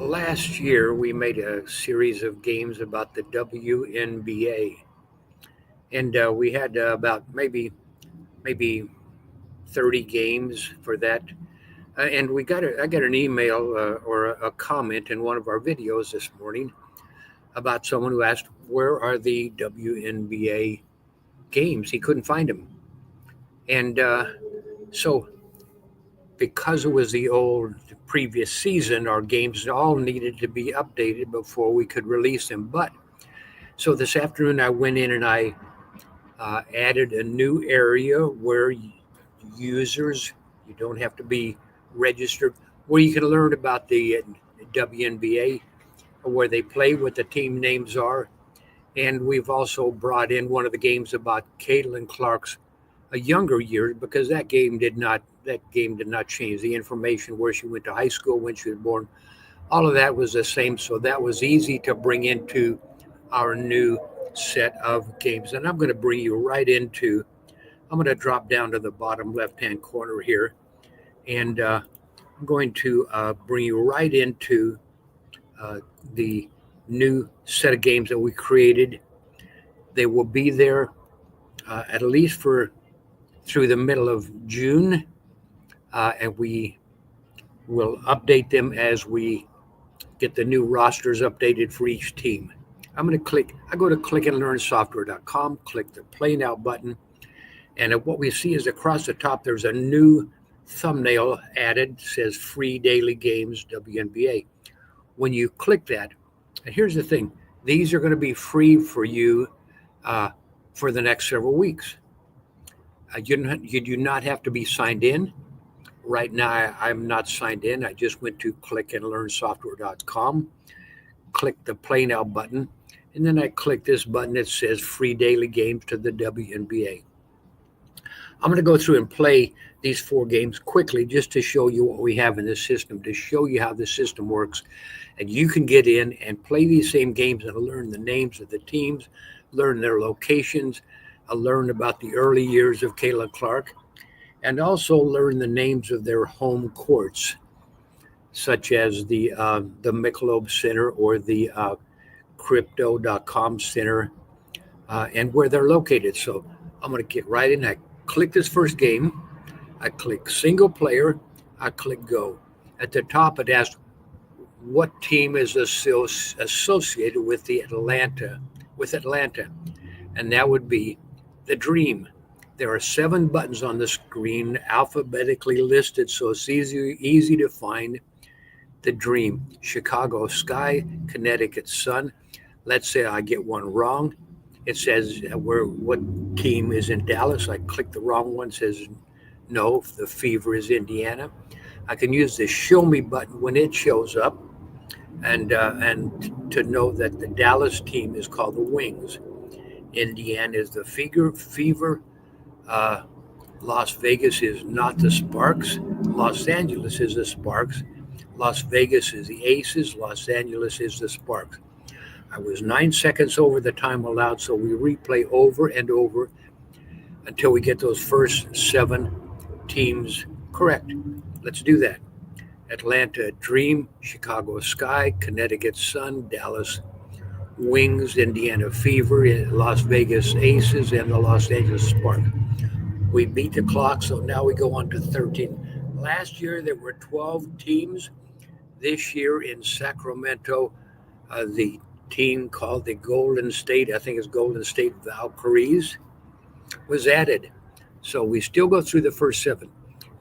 Last year, we made a series of games about the WNBA, and we had about maybe 30 games for that. And I got an email or a comment in one of our videos this morning about someone who asked, "Where are the WNBA games?" He couldn't find them, and so because it was the old previous season, our games all needed to be updated before we could release them. But so this afternoon, I went in and I added a new area where users, you don't have to be registered, where you can learn about the WNBA, where they play, what the team names are. And we've also brought in one of the games about Caitlin Clark's younger years because that game did not change. The information where she went to high school, when she was born, all of that was the same. So that was easy to bring into our new set of games. And I'm going to bring you right into, I'm going to drop down to the bottom left hand corner here. And I'm going to bring you right into uh, the new set of games that we created. They will be there at least for through the middle of June, and we will update them as we get the new rosters updated for each team. I go to clickandlearnsoftware.com, click the play now button, and what we see is across the top there's a new thumbnail added, says free daily games WNBA. When you click that, and here's the thing, these are going to be free for you uh, for the next several weeks. You do not have to be signed in. Right now, I'm not signed in. I just went to clickandlearnsoftware.com, click the play now button, and then I click this button that says free daily games to the WNBA. I'm going to go through and play these four games quickly just to show you what we have in the system, to show you how the system works. And you can get in and play these same games and learn the names of the teams, learn their locations, learn about the early years of Kayla Clark, and also learn the names of their home courts, such as the Michelob Center or the Crypto.com Center, and where they're located. So I'm going to get right in. I click this first game. I click single player. I click go. At the top, it asks what team is associated with Atlanta, and that would be the Dream. There are 7 buttons on the screen, alphabetically listed, so it's easy to find. The Dream: Chicago Sky, Connecticut Sun. Let's say I get one wrong. It says what team is in Dallas. I click the wrong one. It says no, the Fever is Indiana. I can use the Show Me button when it shows up, and to know that the Dallas team is called the Wings. Indiana is the Fever. Uh, Las Vegas is not the Sparks. Los Angeles is the Sparks. Las Vegas is the Aces. Los Angeles is the Sparks. I was 9 seconds over the time allowed, so we replay over and over until we get those first 7 teams correct. Let's do that. Atlanta Dream, Chicago Sky, Connecticut Sun, Dallas Wings, Indiana Fever, Las Vegas Aces, and the Los Angeles Sparks. We beat the clock, so now we go on to 13. Last year there were 12 teams. This year in Sacramento, the team called the Golden State, I think it's Golden State Valkyries, was added. So we still go through the first 7.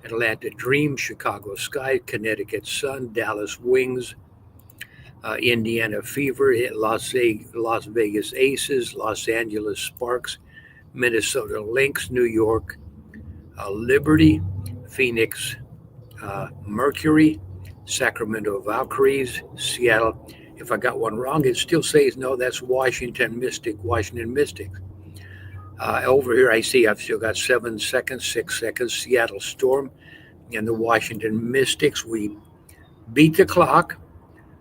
Atlanta Dream, Chicago Sky, Connecticut Sun, Dallas Wings, Indiana Fever, Las Vegas Aces, Los Angeles Sparks, Minnesota Lynx, New York Liberty, Phoenix Mercury, Sacramento Valkyries, Seattle. If I got one wrong, it still says no, that's Washington Mystics. Over here, I see I've still got 7 seconds, 6 seconds. Seattle Storm and the Washington Mystics. We beat the clock.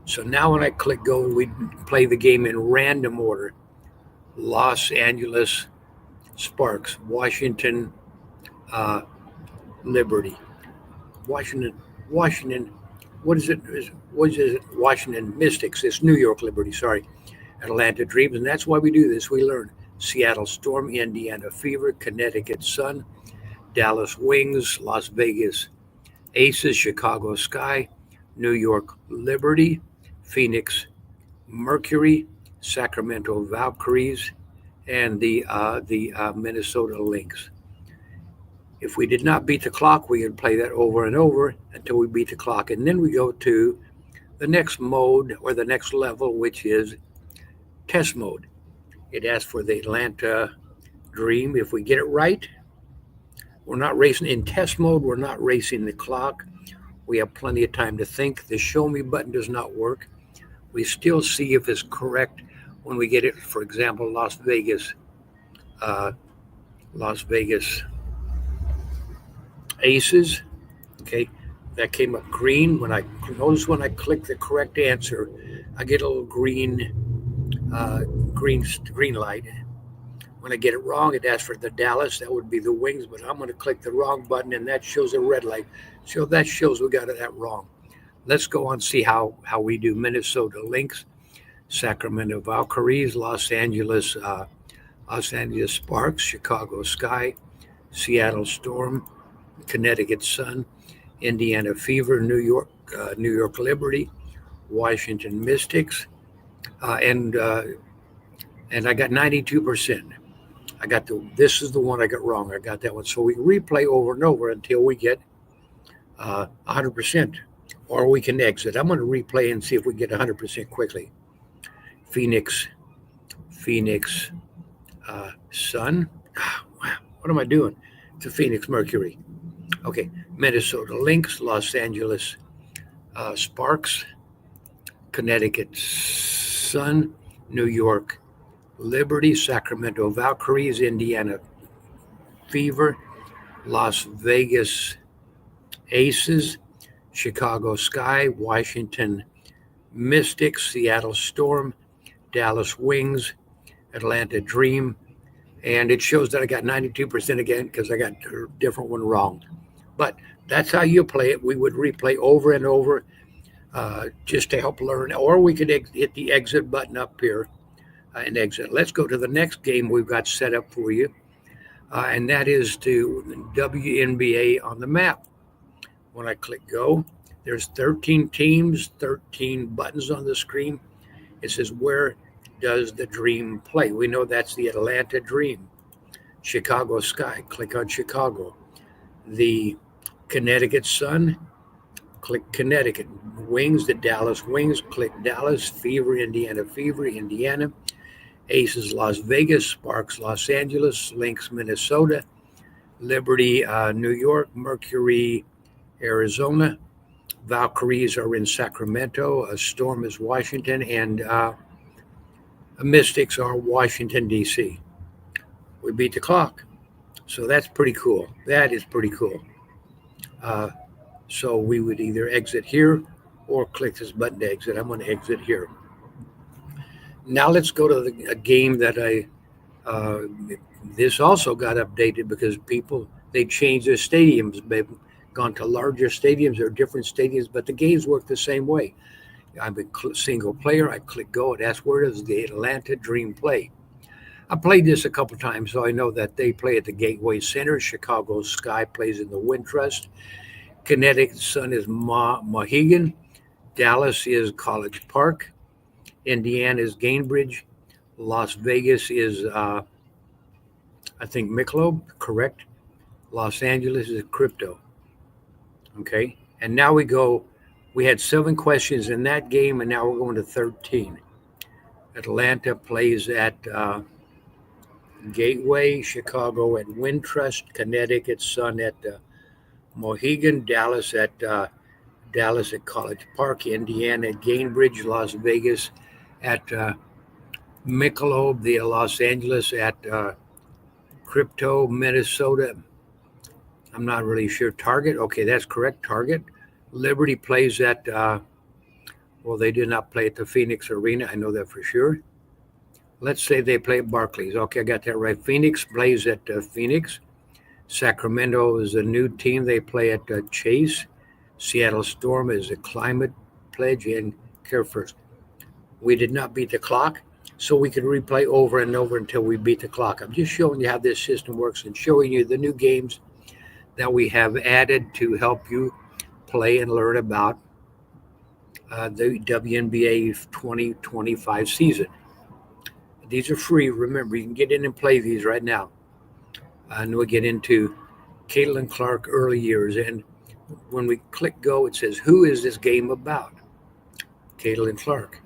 So now when I click go, we play the game in random order. Los Angeles Sparks, Washington Liberty, Washington what is it? What is it? Washington Mystics. It's New York Liberty. Sorry, Atlanta Dreams, and that's why we do this. We learn Seattle Storm, Indiana Fever, Connecticut Sun, Dallas Wings, Las Vegas Aces, Chicago Sky, New York Liberty, Phoenix Mercury, Sacramento Valkyries, and the Minnesota Lynx. If we did not beat the clock, we would play that over and over until we beat the clock, and then we go to the next mode or the next level, which is test mode. It asks for the Atlanta Dream. If we get it right, we're not racing in test mode. We're not racing the clock. We have plenty of time to think. The show me button does not work. We still see if it's correct when we get it. For example, uh, Las Vegas Aces. Okay, that came up green. When I click the correct answer, I get a little uh, green light. When I get it wrong, it asks for the Dallas. That would be the Wings, but I'm going to click the wrong button, and that shows a red light. So that shows we got that wrong. Let's go on and see how we do. Minnesota Lynx, Sacramento Valkyries, Los Angeles Sparks, Chicago Sky, Seattle Storm, Connecticut Sun, Indiana Fever, New York Liberty, Washington Mystics, and I got 92%. I got this is the one I got wrong. I got that one. So we replay over and over until we get 100%, or we can exit. I'm going to replay and see if we get 100% quickly. Phoenix, Phoenix, Sun. Wow, what am I doing? It's a Phoenix Mercury. Okay, Minnesota Lynx, Los Angeles Sparks, Connecticut Sun, New York Liberty, Sacramento Valkyries, Indiana Fever, Las Vegas Aces, Chicago Sky, Washington Mystics, Seattle Storm, Dallas Wings, Atlanta Dream, and it shows that I got 92% again because I got a different one wrong. But that's how you play it. We would replay over and over just to help learn, or we could hit the exit button up here and exit. Let's go to the next game we've got set up for you, and that is to WNBA on the map. When I click go, there's 13 teams, 13 buttons on the screen. It says, where does the Dream play? We know that's the Atlanta Dream. Chicago Sky, click on Chicago. The Connecticut Sun, click Connecticut. Wings, the Dallas Wings, click Dallas. Fever, Indiana. Aces, Las Vegas. Sparks, Los Angeles. Lynx, Minnesota. Liberty, New York. Mercury, Arizona. Valkyries are in Sacramento. Storm is Washington, and Mystics are Washington, D.C. We beat the clock. So that's pretty cool. That is pretty cool. Uh, so we would either exit here or click this button to exit. I'm going to exit here. Now let's go to a game that uh, this also got updated because they changed their stadiums. They've gone to larger stadiums or different stadiums, but the games work the same way. I'm a single player. I click go. It asks, where does the Atlanta Dream play? I played this a couple times, so I know that they play at the Gateway Center. Chicago Sky plays in the Wintrust. Connecticut Sun is Mohegan. Dallas is College Park. Indiana is Gainbridge. Las Vegas is, I think, Michelob, correct? Los Angeles is Crypto. Okay, and now we had 7 questions in that game, and now we're going to 13. Atlanta plays at Gateway, Chicago at Wintrust, Connecticut Sun at Mohegan, Dallas at College Park, Indiana at Gainbridge, Las Vegas at Michelob, the Los Angeles at Crypto, Minnesota. I'm not really sure. Target, okay, that's correct. Target. Liberty plays at well, they did not play at the Phoenix Arena. I know that for sure. Let's say they play at Barclays. Okay, I got that right. Phoenix plays at Phoenix. Sacramento is a new team. They play at Chase. Seattle Storm is a climate pledge, and Care First. We did not beat the clock, so we could replay over and over until we beat the clock. I'm just showing you how this system works and showing you the new games that we have added to help you play and learn about the WNBA 2025 season. These are free. Remember, you can get in and play these right now. And we'll get into Caitlin Clark early years. And when we click go, it says, who is this game about? Caitlin Clark,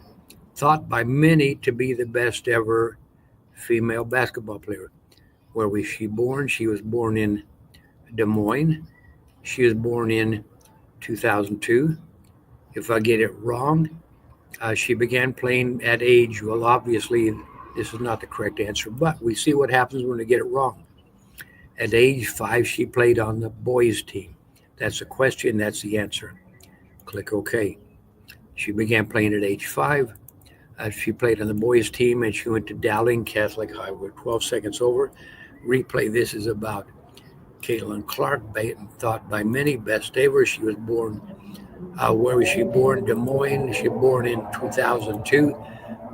thought by many to be the best ever female basketball player. Where was she born? She was born in Des Moines. She was born in 2002. If I get it wrong, she began playing at age, well, obviously, this is not the correct answer, but we see what happens when we get it wrong. At age 5, she played on the boys' team. That's a question, that's the answer. Click OK. She began playing at age 5. She played on the boys' team, and she went to Dowling Catholic High. We're 12 seconds over. Replay. This is about Caitlin Clark, thought by many best ever. She was born, where was she born? Des Moines. She was born in 2002.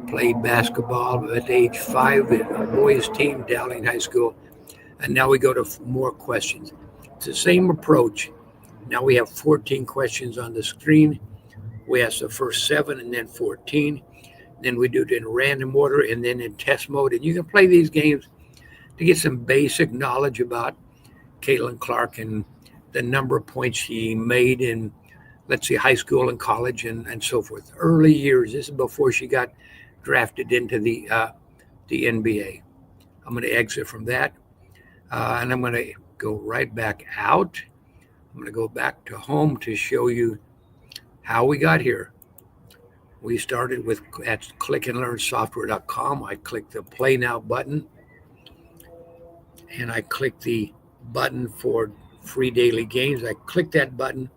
Played basketball at age 5 in a boys' team, Dowling High School. And now we go to more questions. It's the same approach. Now we have 14 questions on the screen. We ask the first 7 and then 14. Then we do it in random order and then in test mode. And you can play these games to get some basic knowledge about Caitlin Clark and the number of points she made in, let's see, high school and college and so forth. Early years. This is before she got drafted into the NBA. I'm going to exit from that. And I'm going to go right back out. I'm going to go back to home to show you how we got here. We started with at clickandlearnsoftware.com. I clicked the Play Now button, and I clicked the button for free daily games. I click that button.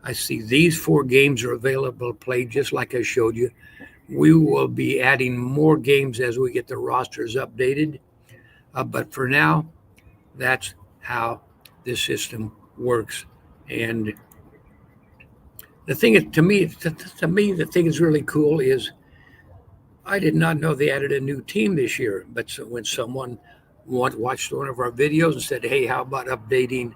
I see these 4 games are available to play just like I showed you. We will be adding more games as we get the rosters updated. But for now, that's how this system works. And the thing is, to me, the thing is really cool is I did not know they added a new team this year. But so when someone watched one of our videos and said, hey, how about updating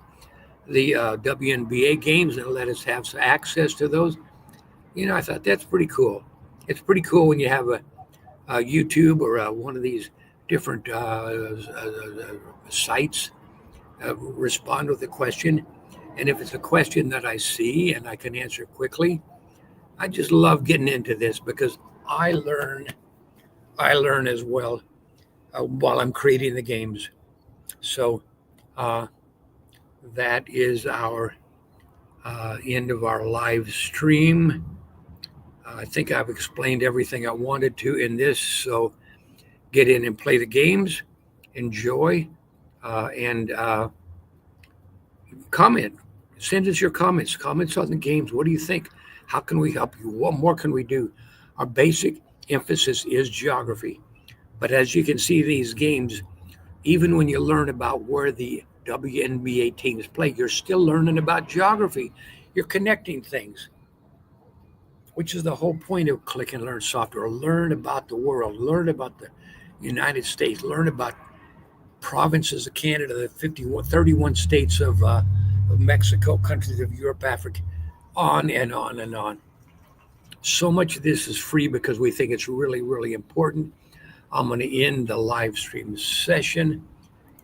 the WNBA games and let us have access to those? I thought that's pretty cool. It's pretty cool when you have a YouTube or one of these different sites respond with a question. And if it's a question that I see and I can answer quickly, I just love getting into this because I learn as well while I'm creating the games. So that is our end of our live stream. I think I've explained everything I wanted to in this. So get in and play the games, enjoy, and comment. Send us your comments on the games. What do you think? How can we help you? What more can we do? Our basic emphasis is geography. But as you can see, these games, even when you learn about where the WNBA teams play, you're still learning about geography. You're connecting things, which is the whole point of Click and Learn software. Learn about the world, learn about the United States, learn about provinces of Canada, the 31 states of Mexico, countries of Europe, Africa, on and on and on. So much of this is free because we think it's really, really important. I'm going to end the live stream session.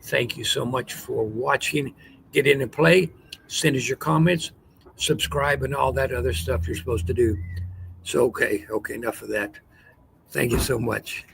Thank you so much for watching. Get in and play. Send us your comments, subscribe, and all that other stuff you're supposed to do. So, okay, enough of that. Thank you so much.